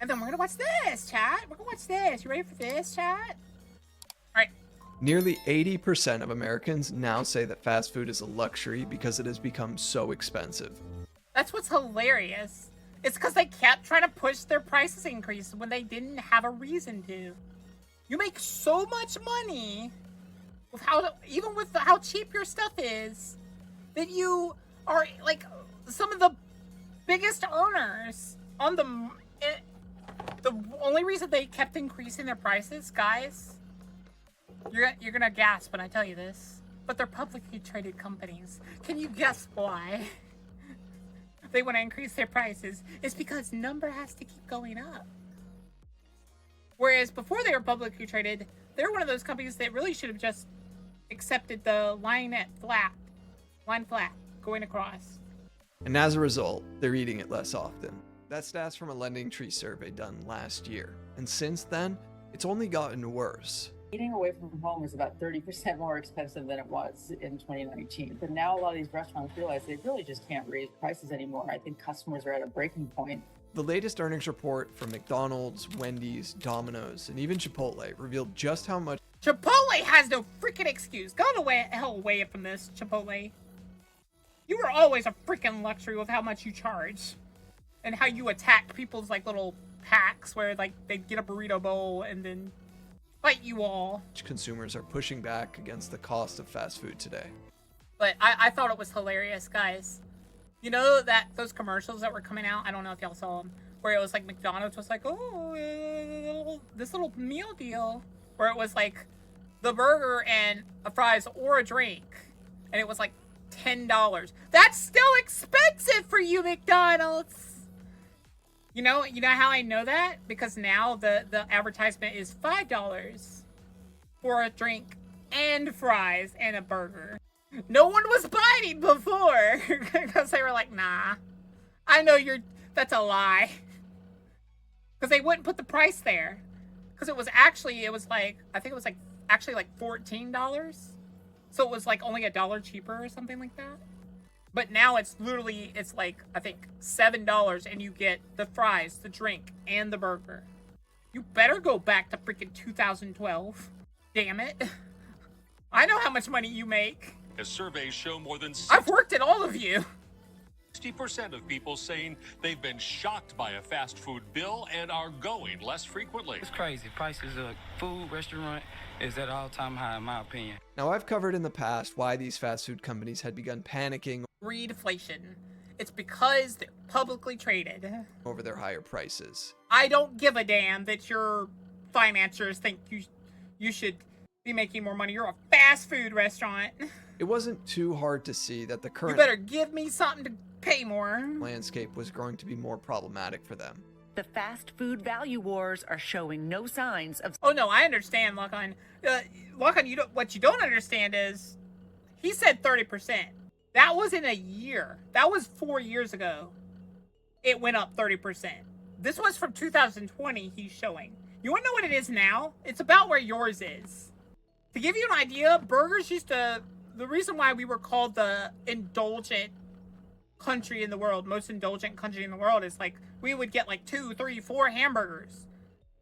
And then we're gonna watch this, chat. We're gonna watch this. You ready for this, chat? All right. Nearly 80% of Americans now say that fast food is a luxury because it has become so expensive. That's what's hilarious. It's because they kept trying to push their prices increase when they didn't have a reason to. You make so much money with even with how cheap your stuff is, that you are like some of the biggest earners on the only reason they kept increasing their prices, guys, you're gonna gasp when I tell you this, but they're publicly traded companies. Can you guess why they want to increase their prices? It's because number has to keep going up. Whereas before they were publicly traded, they're one of those companies that really should have just accepted the line flat, going across. And as a result, they're eating it less often. That's stats from a Lending Tree survey done last year. And since then, it's only gotten worse. Eating away from home is about 30% more expensive than it was in 2019. But now a lot of these restaurants realize they really just can't raise prices anymore. I think customers are at a breaking point. The latest earnings report from McDonald's, Wendy's, Domino's, and even Chipotle revealed just how much Chipotle has no freaking excuse. Go the hell away from this, Chipotle. You were always a freaking luxury with how much you charge. And how you attack people's like little packs where like they'd get a burrito bowl and then fight you all. consumers are pushing back against the cost of fast food today. But I thought it was hilarious, guys. You know that those commercials that were coming out, I don't know if y'all saw them, where it was like McDonald's was like, oh, this little meal deal, where it was like the burger and a fries or a drink, and it was like $10. That's still expensive for you, McDonald's. You know how I know that? Because now the advertisement is $5 for a drink and fries and a burger. No one was biting before because they were like, nah, I know that's a lie. Because they wouldn't put the price there. Because I think it was actually like $14. So it was like only $1 cheaper or something like that. But now it's like, I think $7 and you get the fries, the drink, and the burger. You better go back to freaking 2012. Damn it. I know how much money you make. As surveys show, more than I've worked at all of you. 60% of people saying they've been shocked by a fast food bill and are going less frequently. It's crazy. Prices of food, restaurant is at all-time high in my opinion. Now, I've covered in the past why these fast food companies had begun panicking Greedflation. It's because they're publicly traded. over their higher prices. I don't give a damn that your financiers think you should be making more money. You're a fast food restaurant. It wasn't too hard to see that the You current better give me something to pay more. landscape was growing to be more problematic for them. The fast food value wars are showing no signs of... Oh no, I understand, Lock-On. Lock-On, what you don't understand is, he said 30%. That was in a year. That was 4 years ago. It went up 30%. This was from 2020, he's showing. You wanna know what it is now? It's about where yours is. To give you an idea, burgers the reason why we were called the indulgent country in the world, most indulgent country in the world, is like, we would get like 2, 3, 4 hamburgers.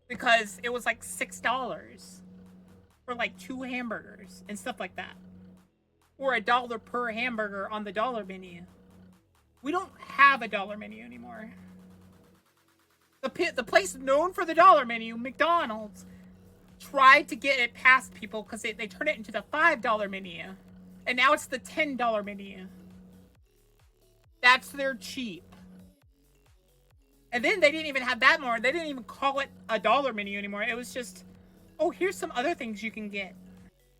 Because it was like $6 for like 2 hamburgers and stuff like that. Or $1 per hamburger on the dollar menu. We don't have a dollar menu anymore. The place known for the dollar menu, McDonald's, tried to get it past people because they turned it into the $5 menu. And now it's the $10 menu. That's their cheap. And then they didn't even have that more. They didn't even call it a dollar menu anymore. It was just, oh, here's some other things you can get.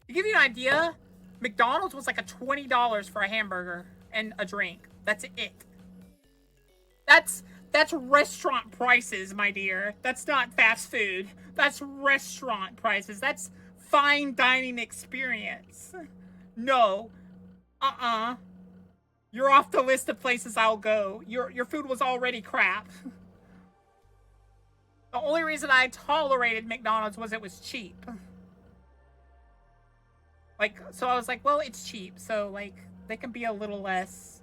To give you an idea, McDonald's was like a $20 for a hamburger and a drink. That's it. That's restaurant prices, my dear. That's not fast food. That's restaurant prices. That's fine dining experience. No. You're off the list of places I'll go. Your food was already crap. The only reason I tolerated McDonald's was it was cheap. Like, so I was like, well, it's cheap, so, like, they can be a little less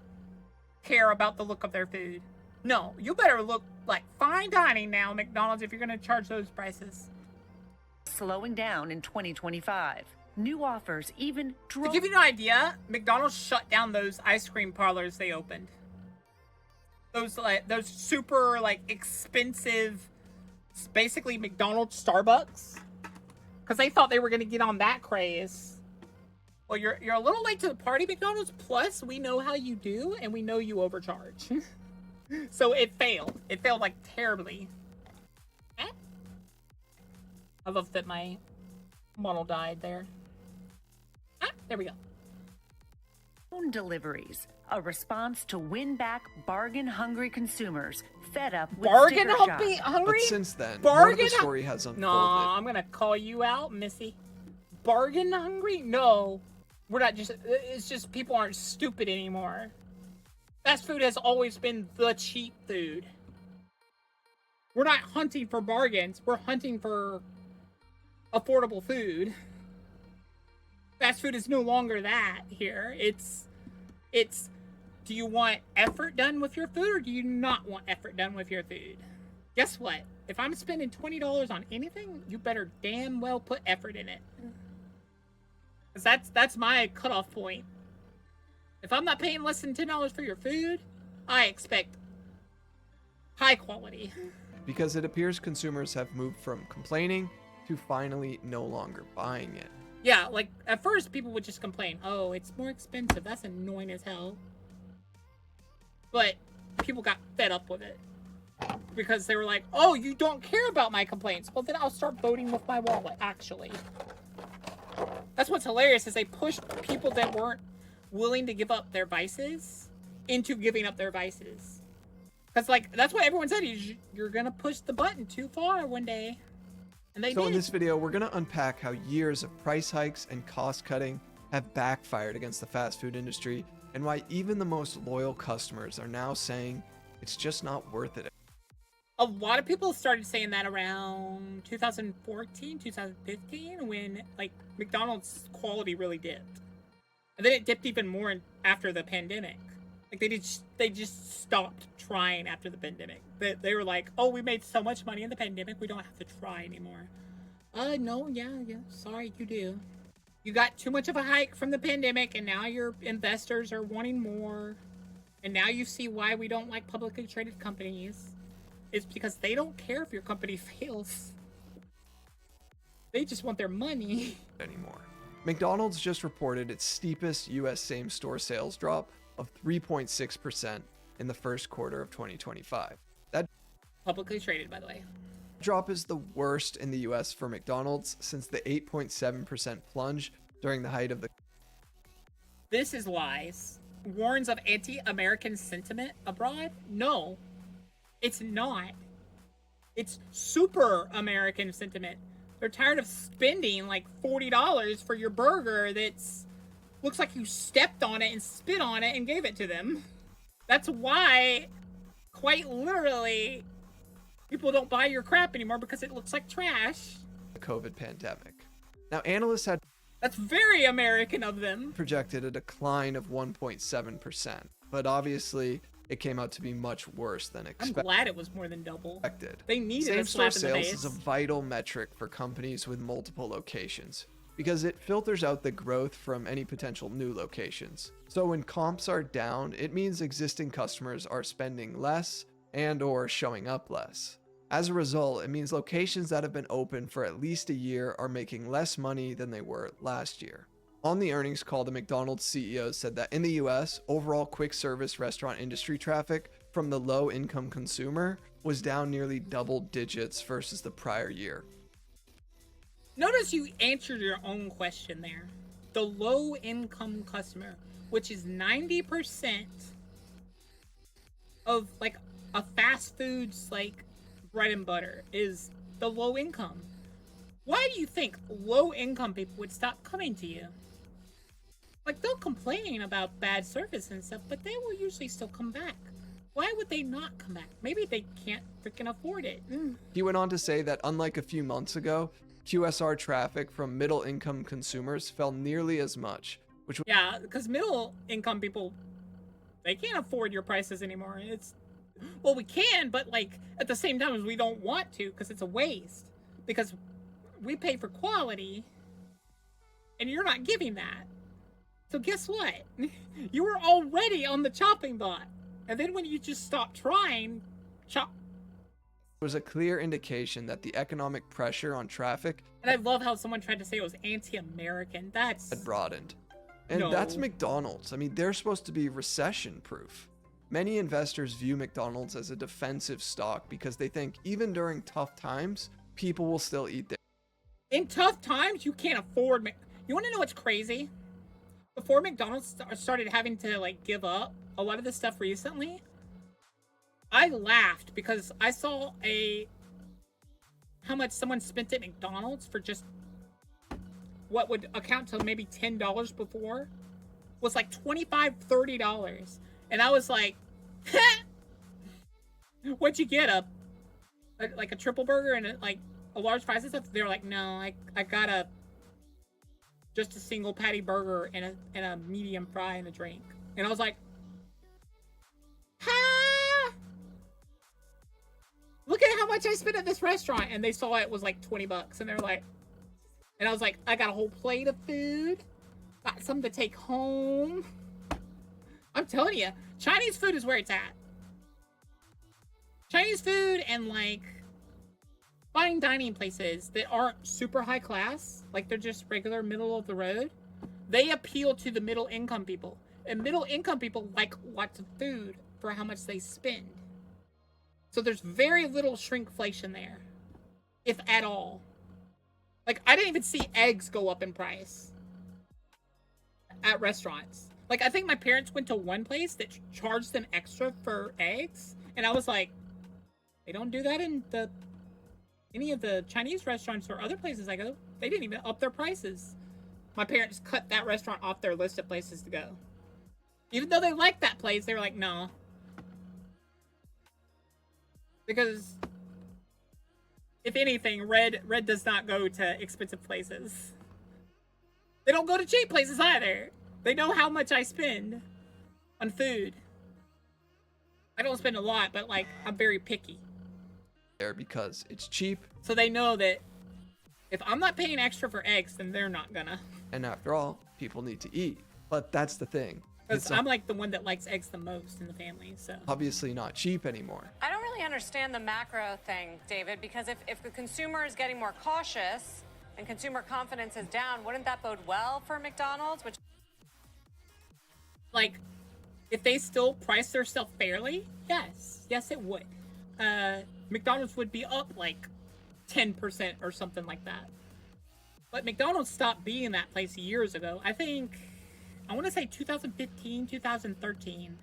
care about the look of their food. No, you better look like fine dining now, McDonald's, if you're gonna charge those prices. slowing down in 2025. New offers even To drove give you an idea, McDonald's shut down those ice cream parlors they opened. Those super like expensive, basically McDonald's Starbucks, because they thought they were gonna get on that craze. Well, you're a little late to the party, McDonald's. Plus, we know how you do, and we know you overcharge. So it failed. It failed like terribly. I love that my model died there. There we go. phone deliveries, a response to win back bargain-hungry consumers fed up with Bargain sticker shock. hungry? But since then, more of Bargain the story has unfolded. No, I'm gonna call you out, Missy. Bargain hungry? No. We're not just, it's just people aren't stupid anymore. Fast food has always been the cheap food. We're not hunting for bargains, we're hunting for affordable food. Fast food is no longer that here. It's, do you want effort done with your food or do you not want effort done with your food? Guess what? If I'm spending $20 on anything, you better damn well put effort in it. Because that's my cutoff point. If I'm not paying less than $10 for your food, I expect high quality. Because it appears consumers have moved from complaining to finally no longer buying it. Yeah, like, at first people would just complain, oh, it's more expensive, that's annoying as hell. But people got fed up with it. Because they were like, oh, you don't care about my complaints. Well, then I'll start voting with my wallet, actually. That's what's hilarious, is they pushed people that weren't willing to give up their vices into giving up their vices. Because, like, that's what everyone said, you're gonna push the button too far one day. And they So did. in this video, we're going to unpack how years of price hikes and cost cutting have backfired against the fast food industry, and why even the most loyal customers are now saying it's just not worth it. A lot of people started saying that around 2014, 2015, when, like, McDonald's quality really dipped. And then it dipped even more after the pandemic. Like, they just stopped trying after the pandemic. They were like, oh, we made so much money in the pandemic, we don't have to try anymore. No, yeah, sorry, you do. You got too much of a hike from the pandemic, and now your investors are wanting more. And now you see why we don't like publicly traded companies. It's because they don't care if your company fails. They just want their money. Anymore. McDonald's just reported its steepest US same-store sales drop of 3.6% in the first quarter of 2025. That Publicly traded, by the way. drop is the worst in the US for McDonald's since the 8.7% plunge during the height of the This is lies. Warns of anti-American sentiment abroad? No, it's not. It's super American sentiment. They're tired of spending like $40 for your burger that's looks like you stepped on it and spit on it and gave it to them. That's why, quite literally, people don't buy your crap anymore because it looks like trash. COVID pandemic. Now, analysts had That's very American of them. projected a decline of 1.7%, but obviously it came out to be much worse than I'm expected. glad it was more than double. They needed a Same-store slap in the sales face. is a vital metric for companies with multiple locations because it filters out the growth from any potential new locations. So when comps are down, it means existing customers are spending less and or showing up less. As a result, it means locations that have been open for at least a year are making less money than they were last year. On the earnings call, the McDonald's CEO said that in the US, overall quick service restaurant industry traffic from the low income consumer was down nearly double digits versus the prior year. Notice you answered your own question there. The low income customer, which is 90% of like a fast food's like bread and butter, is the low income. Why do you think low income people would stop coming to you? Like, they'll complain about bad service and stuff, but they will usually still come back. Why would they not come back? Maybe they can't freaking afford it. He went on to say that unlike a few months ago, QSR traffic from middle income consumers fell nearly as much, which Yeah, because middle income people, they can't afford your prices anymore. Well, we can, but like at the same time as we don't want to because it's a waste. Because we pay for quality and you're not giving that. So guess what? You were already on the chopping block. And then when you just stop trying, chop. There was a clear indication that the economic pressure on traffic And I love how someone tried to say it was anti-American. That's had broadened. And No. that's McDonald's. I mean, they're supposed to be recession-proof. Many investors view McDonald's as a defensive stock because they think even during tough times, people will still eat there. in tough times. You can't afford. You want to know what's crazy? Before McDonald's started having to like give up a lot of this stuff recently, I laughed because I saw how much someone spent at McDonald's for just what would account to maybe $10 before was like $25, $30. And I was like, what'd you get? Like a triple burger and like a large fries and stuff? They're like, no, I got just a single patty burger and a medium fry and a drink. And I was like, ha! Look at how much I spent at this restaurant. And they saw it was like $20 and they're like, and I was like, I got a whole plate of food, got something to take home. I'm telling you, Chinese food is where it's at. Chinese food and like fine dining places that aren't super high class, like they're just regular middle of the road, they appeal to the middle income people. And middle income people like lots of food for how much they spend. So there's very little shrinkflation there, if at all. Like, I didn't even see eggs go up in price at restaurants. Like, I think my parents went to one place that charged them extra for eggs. And I was like, they don't do that in any of the Chinese restaurants or other places I go. They didn't even up their prices. My parents cut that restaurant off their list of places to go. Even though they liked that place, they were like, no. Because if anything, red does not go to expensive places. They don't go to cheap places either. They know how much I spend on food. I don't spend a lot, but like I'm very picky. There because it's cheap. So they know that if I'm not paying extra for eggs, then they're not gonna. And after all, people need to eat. But that's the thing. Because I'm like the one that likes eggs the most in the family, so. Obviously not cheap anymore. I don't really understand the macro thing, David, because if the consumer is getting more cautious and consumer confidence is down, wouldn't that bode well for McDonald's? Which, like, if they still price their stuff fairly, yes, it would. McDonald's would be up like 10% or something like that. But McDonald's stopped being that place years ago. I want to say 2015, 2013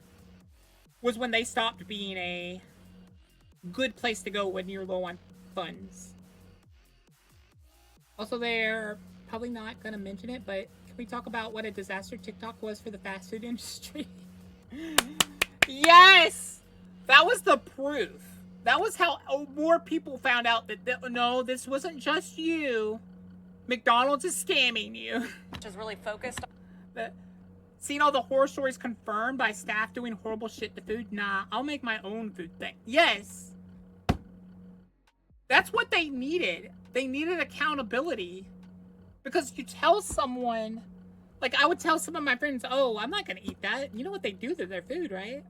was when they stopped being a good place to go when you're low on funds. Also, they're probably not going to mention it, but can we talk about what a disaster TikTok was for the fast food industry? Yes! That was the proof. That was how more people found out that no, this wasn't just you. McDonald's is scamming you. which is really focused on. Seeing all the horror stories confirmed by staff doing horrible shit to food? Nah, I'll make my own food thing. Yes. That's what they needed. They needed accountability. Because you tell someone, like I would tell some of my friends, oh, I'm not going to eat that. You know what they do to their food, right?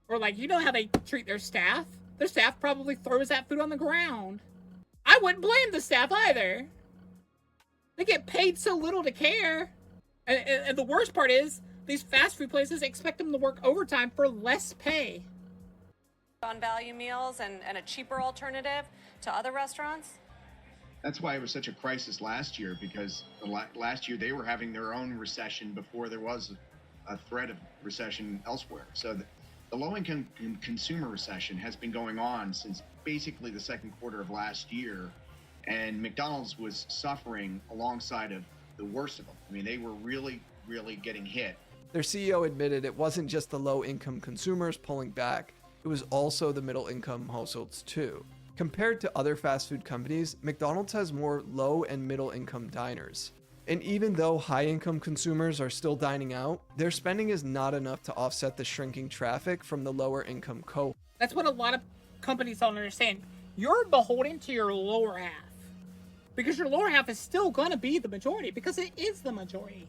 Or like, you know how they treat their staff? Their staff probably throws that food on the ground. I wouldn't blame the staff either. They get paid so little to care. And the worst part is, these fast food places expect them to work overtime for less pay. On value meals and a cheaper alternative to other restaurants? That's why it was such a crisis last year, because last year they were having their own recession before there was a threat of recession elsewhere. So the low-income consumer recession has been going on since basically the second quarter of last year, and McDonald's was suffering alongside of the worst of them. I mean, they were really, really getting hit. Their CEO admitted it wasn't just the low-income consumers pulling back, it was also the middle-income households too. Compared to other fast food companies, McDonald's has more low and middle-income diners. And even though high-income consumers are still dining out, their spending is not enough to offset the shrinking traffic from the lower-income cohort. That's what a lot of companies don't understand. You're beholden to your lower half. Because your lower half is still going to be the majority, because it is the majority.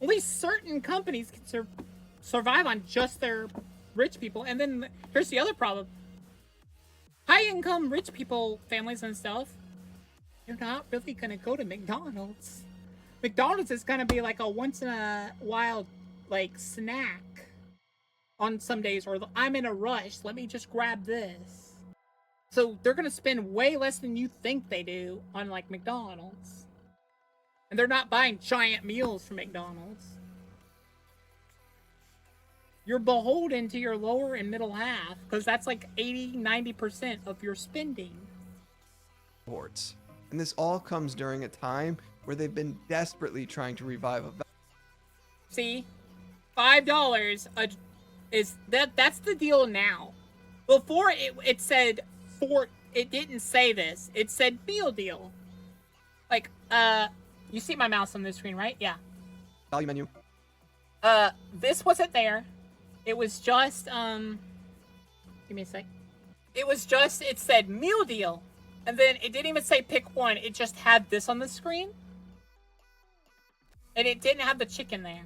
Only certain companies can survive on just their rich people. And then here's the other problem. High-income rich people, families and stuff, you're not really going to go to McDonald's. McDonald's is going to be like a once-in-a-while, like, snack on some days. Or I'm in a rush, let me just grab this. So they're going to spend way less than you think they do on, like, McDonald's. And they're not buying giant meals from McDonald's. You're beholden to your lower and middle half, because that's like 80-90% of your spending. And this all comes during a time where they've been desperately trying to revive a... See? $5 is... That's the deal now. Before it said... It didn't say this. It said meal deal. Like, you see my mouse on this screen, right? Yeah. Value menu. This wasn't there. It was just, give me a sec. It was just, it said meal deal. And then it didn't even say pick one. It just had this on the screen. And it didn't have the chicken there.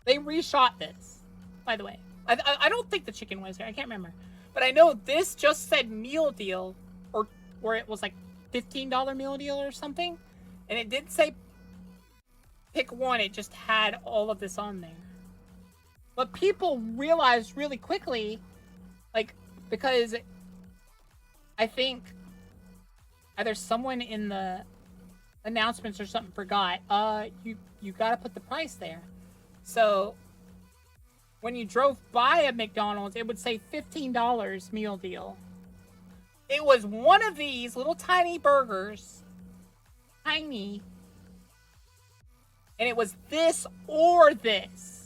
They reshot this, by the way. I don't think the chicken was there. I can't remember. But I know this just said meal deal, or it was like $15 meal deal or something. And it didn't say pick one. It just had all of this on there. But people realized really quickly, like, because I think either someone in the announcements or something forgot, you gotta put the price there. So when you drove by a McDonald's, it would say $15 meal deal. It was one of these little tiny burgers, tiny, and it was this or this.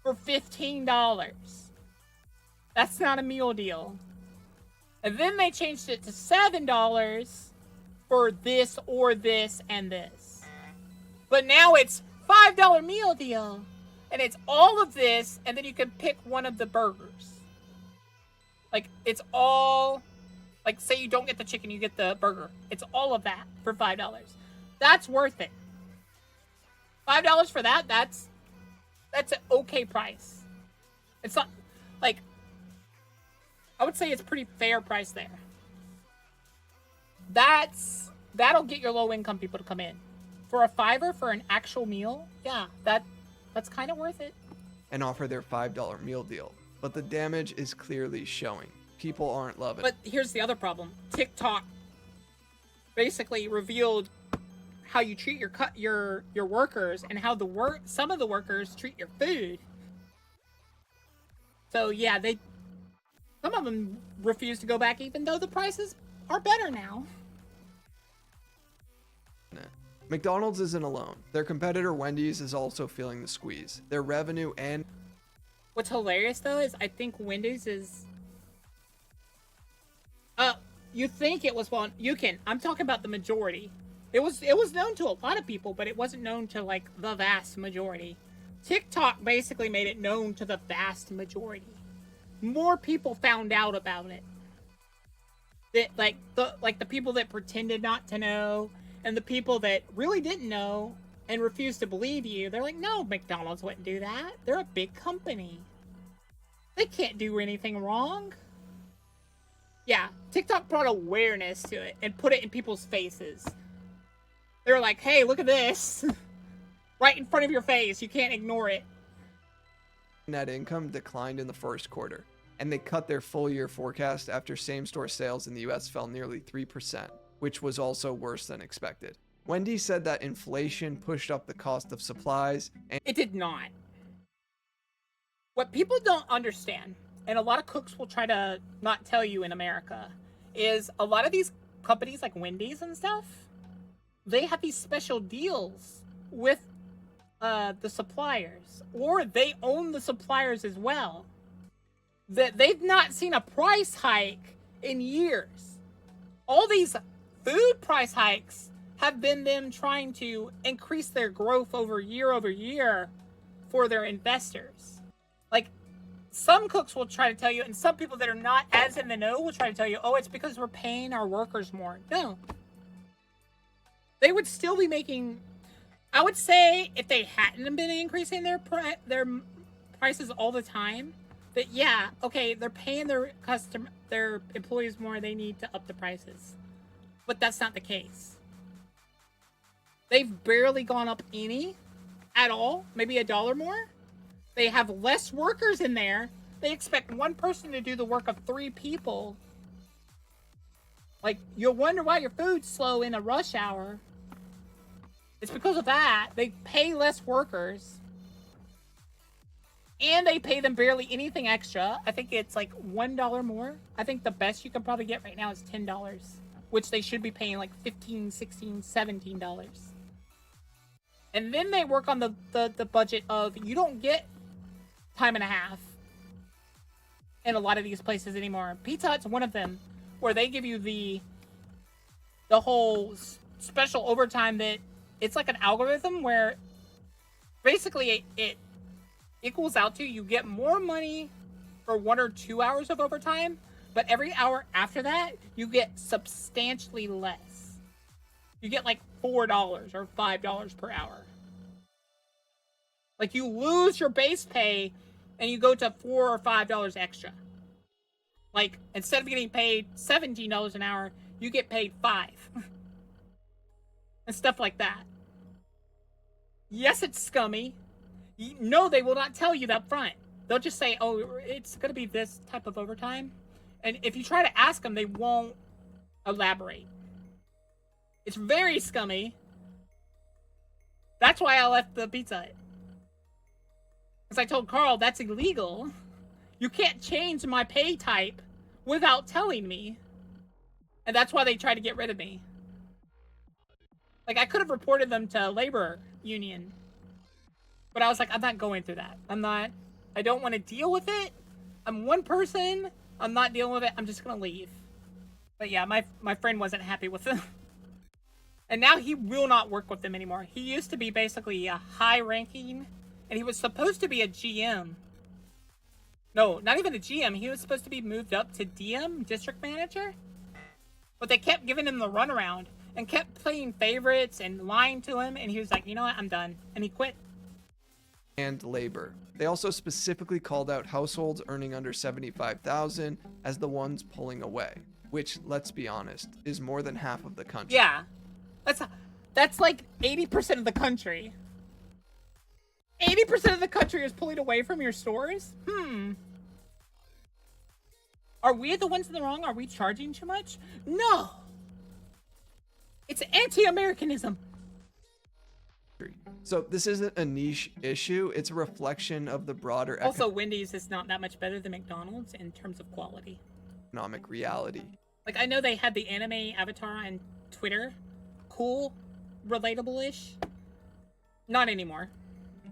For $15. That's not a meal deal. And then they changed it to $7 for this or this and this. But now it's $5 meal deal. And it's all of this, and then you can pick one of the burgers. Like, it's all... Like, say you don't get the chicken, you get the burger. It's all of that for $5. That's worth it. $5 for that, that's an okay price. It's not, like, I would say it's pretty fair price there. That'll get your low-income people to come in. For a $5 for an actual meal, yeah, that's kind of worth it. And offer their $5 meal deal. But the damage is clearly showing. People aren't loving it. But here's the other problem. TikTok basically revealed how you treat your workers and how some of the workers treat your food. So yeah, some of them refuse to go back even though the prices are better now. McDonald's isn't alone. Their competitor Wendy's is also feeling the squeeze. Their revenue and... What's hilarious though is I think Wendy's is... you think it was one... I'm talking about the majority. It was known to a lot of people, but it wasn't known to, like, the vast majority. TikTok basically made it known to the vast majority. More people found out about it. That, the people that pretended not to know, and the people that really didn't know and refused to believe you, they're like, no, McDonald's wouldn't do that. They're a big company. They can't do anything wrong. Yeah, TikTok brought awareness to it and put it in people's faces. They were like, hey, look at this. Right in front of your face. You can't ignore it. Net income declined in the first quarter, and they cut their full-year forecast after same-store sales in the US fell nearly 3%, which was also worse than expected. Wendy said that inflation pushed up the cost of supplies, and it did not. What people don't understand, and a lot of cooks will try to not tell you in America, is a lot of these companies like Wendy's and stuff, they have these special deals with the suppliers, or they own the suppliers as well. That they've not seen a price hike in years. All these food price hikes have been them trying to increase their growth over year for their investors. Like, some cooks will try to tell you, and some people that are not as in the know will try to tell you, oh, it's because we're paying our workers more. No. They would still be making... I would say if they hadn't been increasing their prices all the time, that yeah, okay, they're paying their employees more, they need to up the prices. But that's not the case. They've barely gone up any at all, maybe $1 more. They have less workers in there. They expect one person to do the work of 3 people. Like, you'll wonder why your food's slow in a rush hour. It's because of that. They pay less workers. And they pay them barely anything extra. I think it's like $1 more. I think the best you can probably get right now is $10. Which they should be paying like $15, $16, $17. And then they work on the budget of, you don't get time and a half in a lot of these places anymore. Pizza Hut's one of them, where they give you the whole special overtime that it's like an algorithm where basically it equals out to, you get more money for 1 or 2 hours of overtime, but every hour after that, you get substantially less. You get like $4 or $5 per hour. Like, you lose your base pay and you go to $4 or $5 extra. Like, instead of getting paid $17 an hour, you get paid $5. And stuff like that. Yes, it's scummy. No, they will not tell you that up front. They'll just say, oh, it's going to be this type of overtime. And if you try to ask them, they won't elaborate. It's very scummy. That's why I left the Pizza Hut. Because I told Carl, that's illegal. You can't change my pay type without telling me. And that's why they tried to get rid of me. Like, I could have reported them to labor union. But I was like, I'm not going through that. I don't want to deal with it. I'm one person. I'm not dealing with it. I'm just going to leave. But yeah, my friend wasn't happy with them. And now he will not work with them anymore. He used to be basically a high ranking, and he was supposed to be a GM. No, not even a GM. He was supposed to be moved up to DM, district manager. But they kept giving him the runaround and kept playing favorites and lying to him. And he was like, you know what? I'm done. And he quit. And labor. They also specifically called out households earning under $75,000 as the ones pulling away, which, let's be honest, is more than half of the country. Yeah. That's like 80% of the country. 80% of the country is pulling away from your stores? Are we the ones in the wrong? Are we charging too much? No. It's anti-Americanism. So this isn't a niche issue. It's a reflection of the broader Also, Wendy's is not that much better than McDonald's in terms of quality. Economic reality. Like, I know they had the anime avatar on Twitter. Cool. Relatable-ish. Not anymore.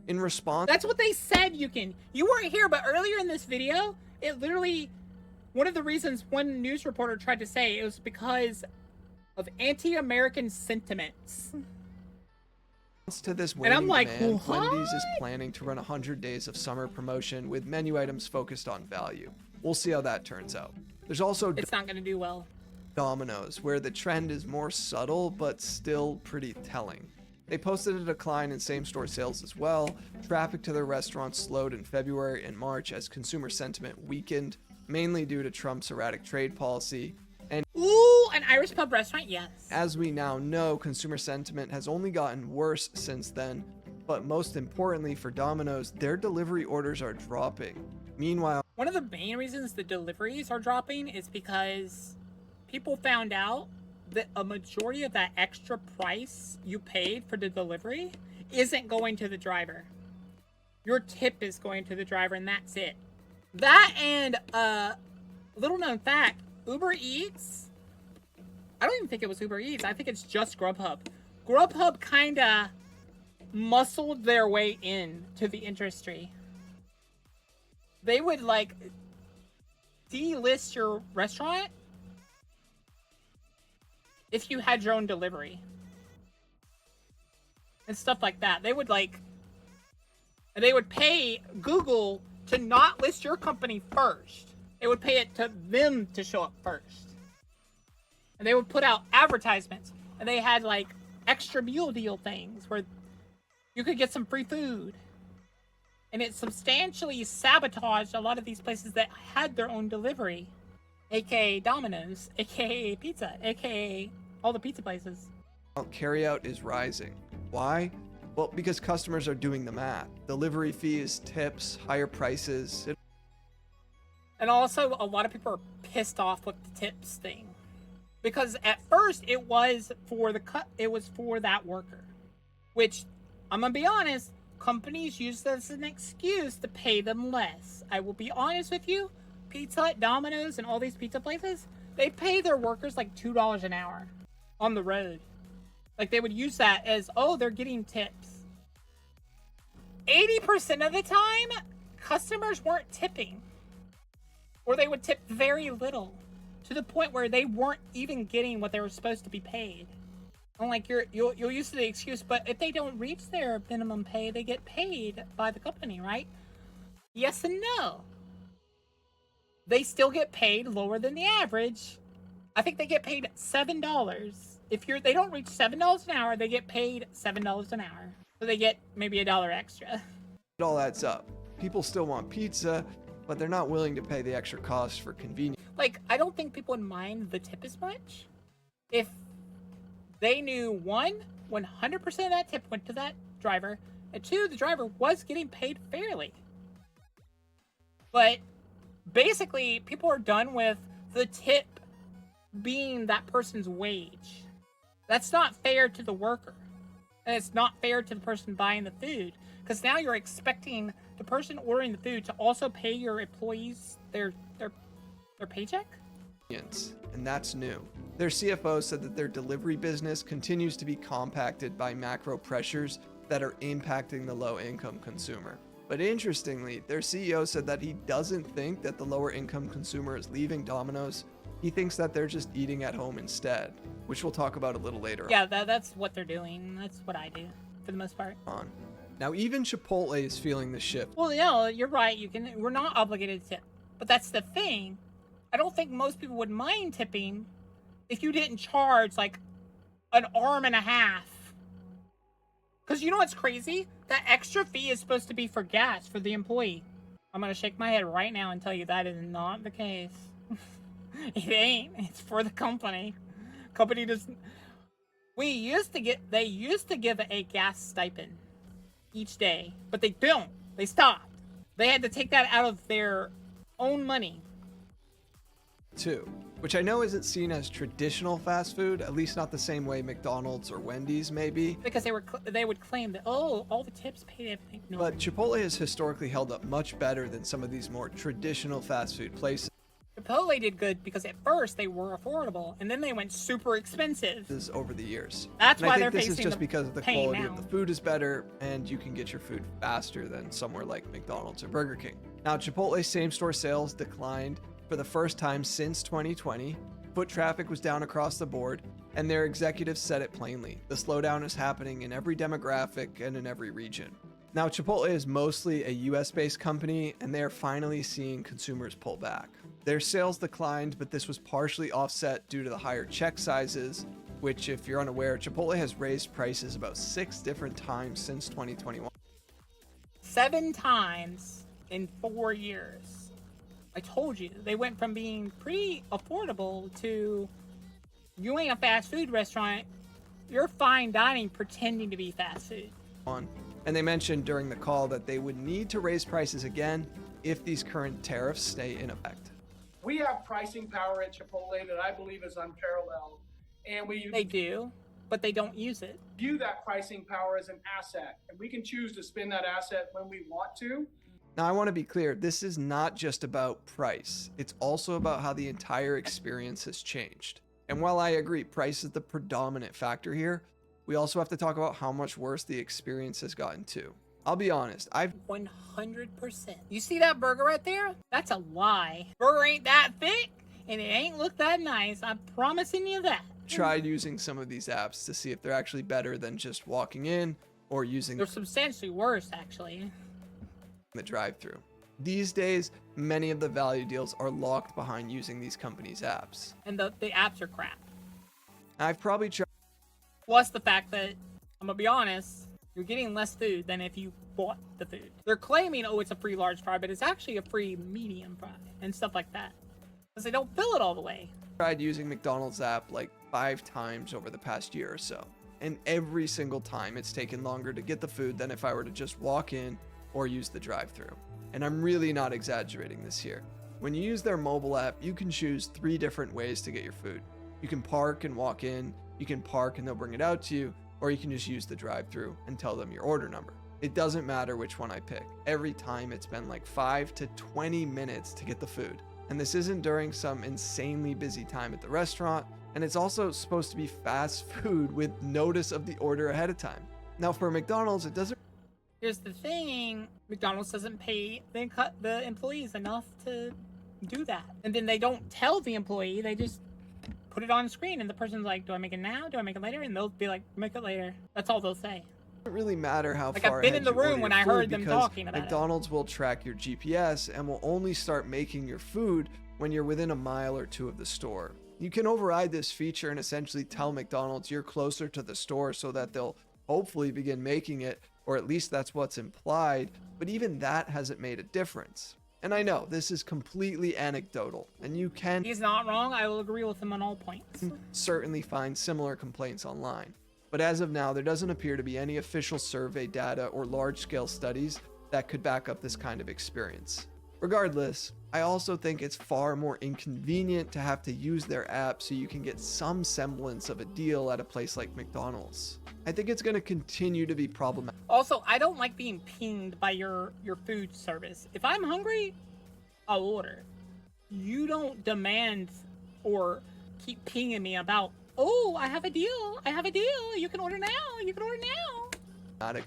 In response... That's what they said you can. You weren't here, but earlier in this video, it literally... One of the reasons one news reporter tried to say it was because of anti-American sentiments. To this and I'm like, demand, Wendy's is planning to run 100 days of summer promotion with menu items focused on value. We'll see how that turns out. There's also it's not going to do well. Domino's, where the trend is more subtle but still pretty telling. They posted a decline in same-store sales as well. Traffic to their restaurants slowed in February and March as consumer sentiment weakened, mainly due to Trump's erratic trade policy. And ooh, an Irish pub restaurant, yes. As we now know, consumer sentiment has only gotten worse since then, but most importantly for Domino's, their delivery orders are dropping. Meanwhile, one of the main reasons the deliveries are dropping is because people found out that a majority of that extra price you paid for the delivery isn't going to the driver. Your tip is going to the driver, and that's it. That and, little known fact, Uber Eats, I don't even think it was Uber Eats. I think it's just Grubhub. Grubhub kind of muscled their way in to the industry. They would, like, delist your restaurant if you had your own delivery. and stuff like that. They would pay Google to not list your company first. They would pay it to them to show up first. And they would put out advertisements. And they had like extra meal deal things where you could get some free food. And it substantially sabotaged a lot of these places that had their own delivery. AKA Domino's, AKA Pizza, AKA all the pizza places. Carryout is rising. Why? Well, because customers are doing the math. Delivery fees, tips, higher prices. And also, a lot of people are pissed off with the tips thing. Because at first, it was for that worker. Which, I'm gonna be honest, companies use this as an excuse to pay them less. I will be honest with you, Pizza Hut, Domino's, and all these pizza places, they pay their workers like $2 an hour on the road. Like, they would use that as, oh, they're getting tips. 80% of the time, customers weren't tipping. Or they would tip very little. To the point where they weren't even getting what they were supposed to be paid. And like, you'll use the excuse, but if they don't reach their minimum pay, they get paid by the company, right? Yes and no. They still get paid lower than the average. I think they get paid $7. If they don't reach $7 an hour, they get paid $7 an hour. So they get maybe $1 extra. It all adds up. People still want pizza, but they're not willing to pay the extra cost for convenience. Like, I don't think people would mind the tip as much if they knew, 1, 100% of that tip went to that driver, and 2, the driver was getting paid fairly. But basically, people are done with the tip being that person's wage. That's not fair to the worker. And it's not fair to the person buying the food. Because now you're expecting the person ordering the food to also pay your employees their paycheck? And that's new. Their CFO said that their delivery business continues to be compacted by macro pressures that are impacting the low-income consumer. But interestingly, their CEO said that he doesn't think that the lower-income consumer is leaving Domino's. He thinks that they're just eating at home instead, which we'll talk about a little later Yeah, that's what they're doing. That's what I do, for the most part. on. Now, even Chipotle is feeling the shift. Well, no, you're right. We're not obligated to tip. But that's the thing. I don't think most people would mind tipping if you didn't charge like an arm and a half. Because you know what's crazy? That extra fee is supposed to be for gas for the employee. I'm going to shake my head right now and tell you that is not the case. It ain't. It's for the company. Company doesn't. They used to give a gas stipend each day, but they don't. They stopped. They had to take that out of their own money. Too, which I know isn't seen as traditional fast food, at least not the same way McDonald's or Wendy's may be. Because they would claim that, oh, all the tips paid everything. No. But Chipotle has historically held up much better than some of these more traditional fast food places Chipotle did good because at first they were affordable, and then they went super expensive. over the years. That's and why I they're think this is facing just the because of the pain quality now. of the food is better, and you can get your food faster than somewhere like McDonald's or Burger King. Now, Chipotle's same-store sales declined for the first time since 2020. Foot traffic was down across the board, and their executives said it plainly. The slowdown is happening in every demographic and in every region. Now, Chipotle is mostly a US-based company, and they are finally seeing consumers pull back. Their sales declined, but this was partially offset due to the higher check sizes, which, if you're unaware, Chipotle has raised prices about 6 different times since 2021. 7 times in 4 years. I told you, they went from being pretty affordable to, you ain't a fast food restaurant, you're fine dining pretending to be fast food. And they mentioned during the call that they would need to raise prices again if these current tariffs stay in effect. We have pricing power at Chipotle that I believe is unparalleled, and They do, but they don't use it. view that pricing power as an asset, and we can choose to spend that asset when we want to. Now, I want to be clear, this is not just about price. It's also about how the entire experience has changed. And while I agree price is the predominant factor here, we also have to talk about how much worse the experience has gotten too. I'll be honest, I've 100%. You see that burger right there? That's a lie. Burger ain't that thick, and it ain't look that nice. I'm promising you that. tried using some of these apps to see if they're actually better than just walking in, or using They're substantially worse, actually. the drive-thru. These days, many of the value deals are locked behind using these companies' apps. And the apps are crap. I've probably tried Plus the fact that, I'm gonna be honest, you're getting less food than if you bought the food. They're claiming, oh, it's a free large fry, but it's actually a free medium fry and stuff like that. Because they don't fill it all the way. tried using McDonald's app like 5 times over the past year or so. And every single time it's taken longer to get the food than if I were to just walk in or use the drive-thru. And I'm really not exaggerating this here. When you use their mobile app, you can choose 3 different ways to get your food. You can park and walk in, you can park and they'll bring it out to you, or you can just use the drive-thru and tell them your order number. It doesn't matter which one I pick. Every time it's been like 5 to 20 minutes to get the food. And this isn't during some insanely busy time at the restaurant, and it's also supposed to be fast food with notice of the order ahead of time. Now for McDonald's, it doesn't. Here's the thing, McDonald's doesn't pay the employees enough to do that. And then they don't tell the employee, they just put it on screen and the person's like, do I make it now? Do I make it later? And they'll be like, make it later. That's all they'll say. It doesn't really matter how Like, far I've been ahead in the you order room when your I food heard them because talking about it. McDonald's will track your GPS and will only start making your food when you're within a mile or 2 of the store. You can override this feature and essentially tell McDonald's you're closer to the store so that they'll hopefully begin making it, or at least that's what's implied, but even that hasn't made a difference. And I know this is completely anecdotal, and you can He's not wrong. I will agree with him on all points. certainly find similar complaints online. But as of now, there doesn't appear to be any official survey data or large-scale studies that could back up this kind of experience. Regardless, I also think it's far more inconvenient to have to use their app so you can get some semblance of a deal at a place like McDonald's. I think it's going to continue to be problematic. Also, I don't like being pinged by your food service. If I'm hungry, I'll order. You don't demand or keep pinging me about, oh, I have a deal. I have a deal. You can order now. You can order now.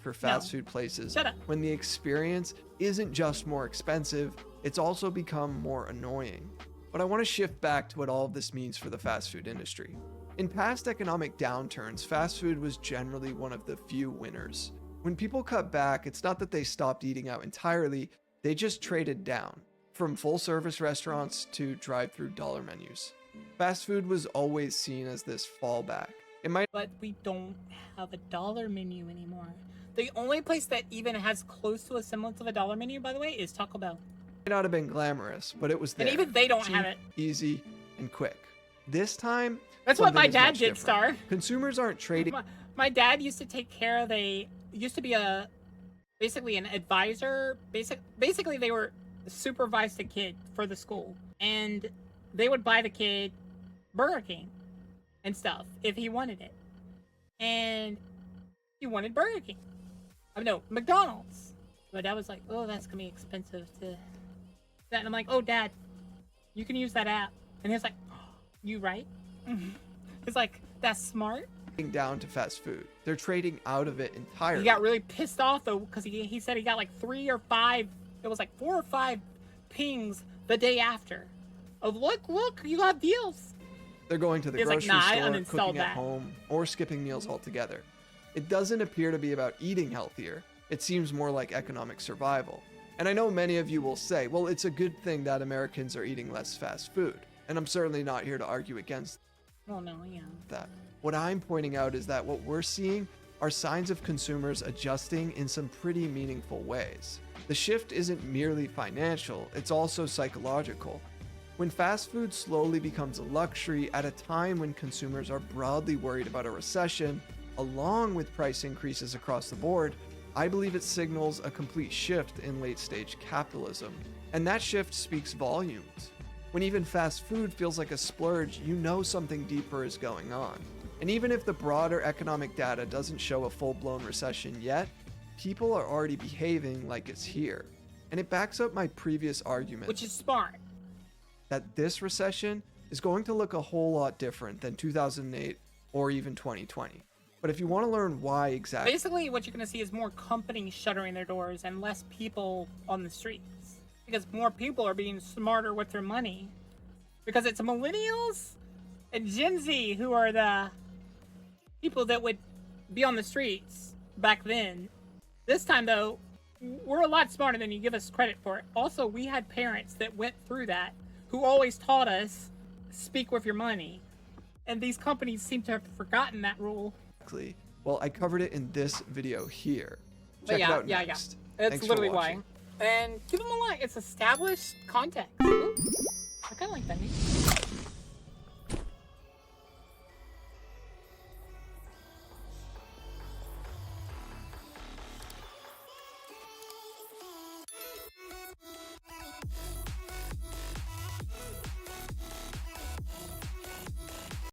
For fast food places Shut up. when the experience isn't just more expensive, it's also become more annoying. But I want to shift back to what all of this means for the fast food industry. In past economic downturns, fast food was generally one of the few winners. When people cut back, it's not that they stopped eating out entirely, they just traded down, from full-service restaurants to drive-through dollar menus. Fast food was always seen as this fallback. It might But we don't have a dollar menu anymore. The only place that even has close to a semblance of a dollar menu, by the way, is Taco Bell. not have been glamorous, but it was there. And even they don't Cheap, have it. Easy, and quick. This time, That's what my something is dad much did, different. Star. Consumers aren't trading. My dad used to take care of used to be basically an advisor. Basically, they were supervised a kid for the school. And they would buy the kid Burger King and stuff if he wanted it. And he wanted Burger King. No, McDonald's. My dad was like, oh, that's going to be expensive to that. And I'm like, oh, Dad, you can use that app. And he's like, oh, you right? He's like, that's smart. Down to fast food. They're trading out of it entirely. He got really pissed off, though, because he said he got like 3 or 5, it was like 4 or 5 pings the day after. Of, look, you have deals. They're going to the He's like, grocery nah, I store, uninstalled cooking that. at home, or skipping meals altogether. It doesn't appear to be about eating healthier. It seems more like economic survival. And I know many of you will say, well, it's a good thing that Americans are eating less fast food. And I'm certainly not here to argue against Well, no, yeah. that. What I'm pointing out is that what we're seeing are signs of consumers adjusting in some pretty meaningful ways. The shift isn't merely financial, it's also psychological. When fast food slowly becomes a luxury at a time when consumers are broadly worried about a recession, along with price increases across the board, I believe it signals a complete shift in late-stage capitalism. And that shift speaks volumes. When even fast food feels like a splurge, you know something deeper is going on. And even if the broader economic data doesn't show a full-blown recession yet, people are already behaving like it's here. And it backs up my previous argument, Which is smart. that this recession is going to look a whole lot different than 2008 or even 2020. But if you want to learn why exactly, Basically, what you're going to see is more companies shuttering their doors and less people on the streets. Because more people are being smarter with their money. Because it's millennials and Gen Z who are the people that would be on the streets back then. This time, though, we're a lot smarter than you give us credit for. Also, we had parents that went through that who always taught us, speak with your money. And these companies seem to have forgotten that rule. Well, I covered it in this video here. But Check yeah, it out yeah, next. yeah. It's Thanks for literally why. watching. And give them a like. It's established context. Ooh, I kind of like that name.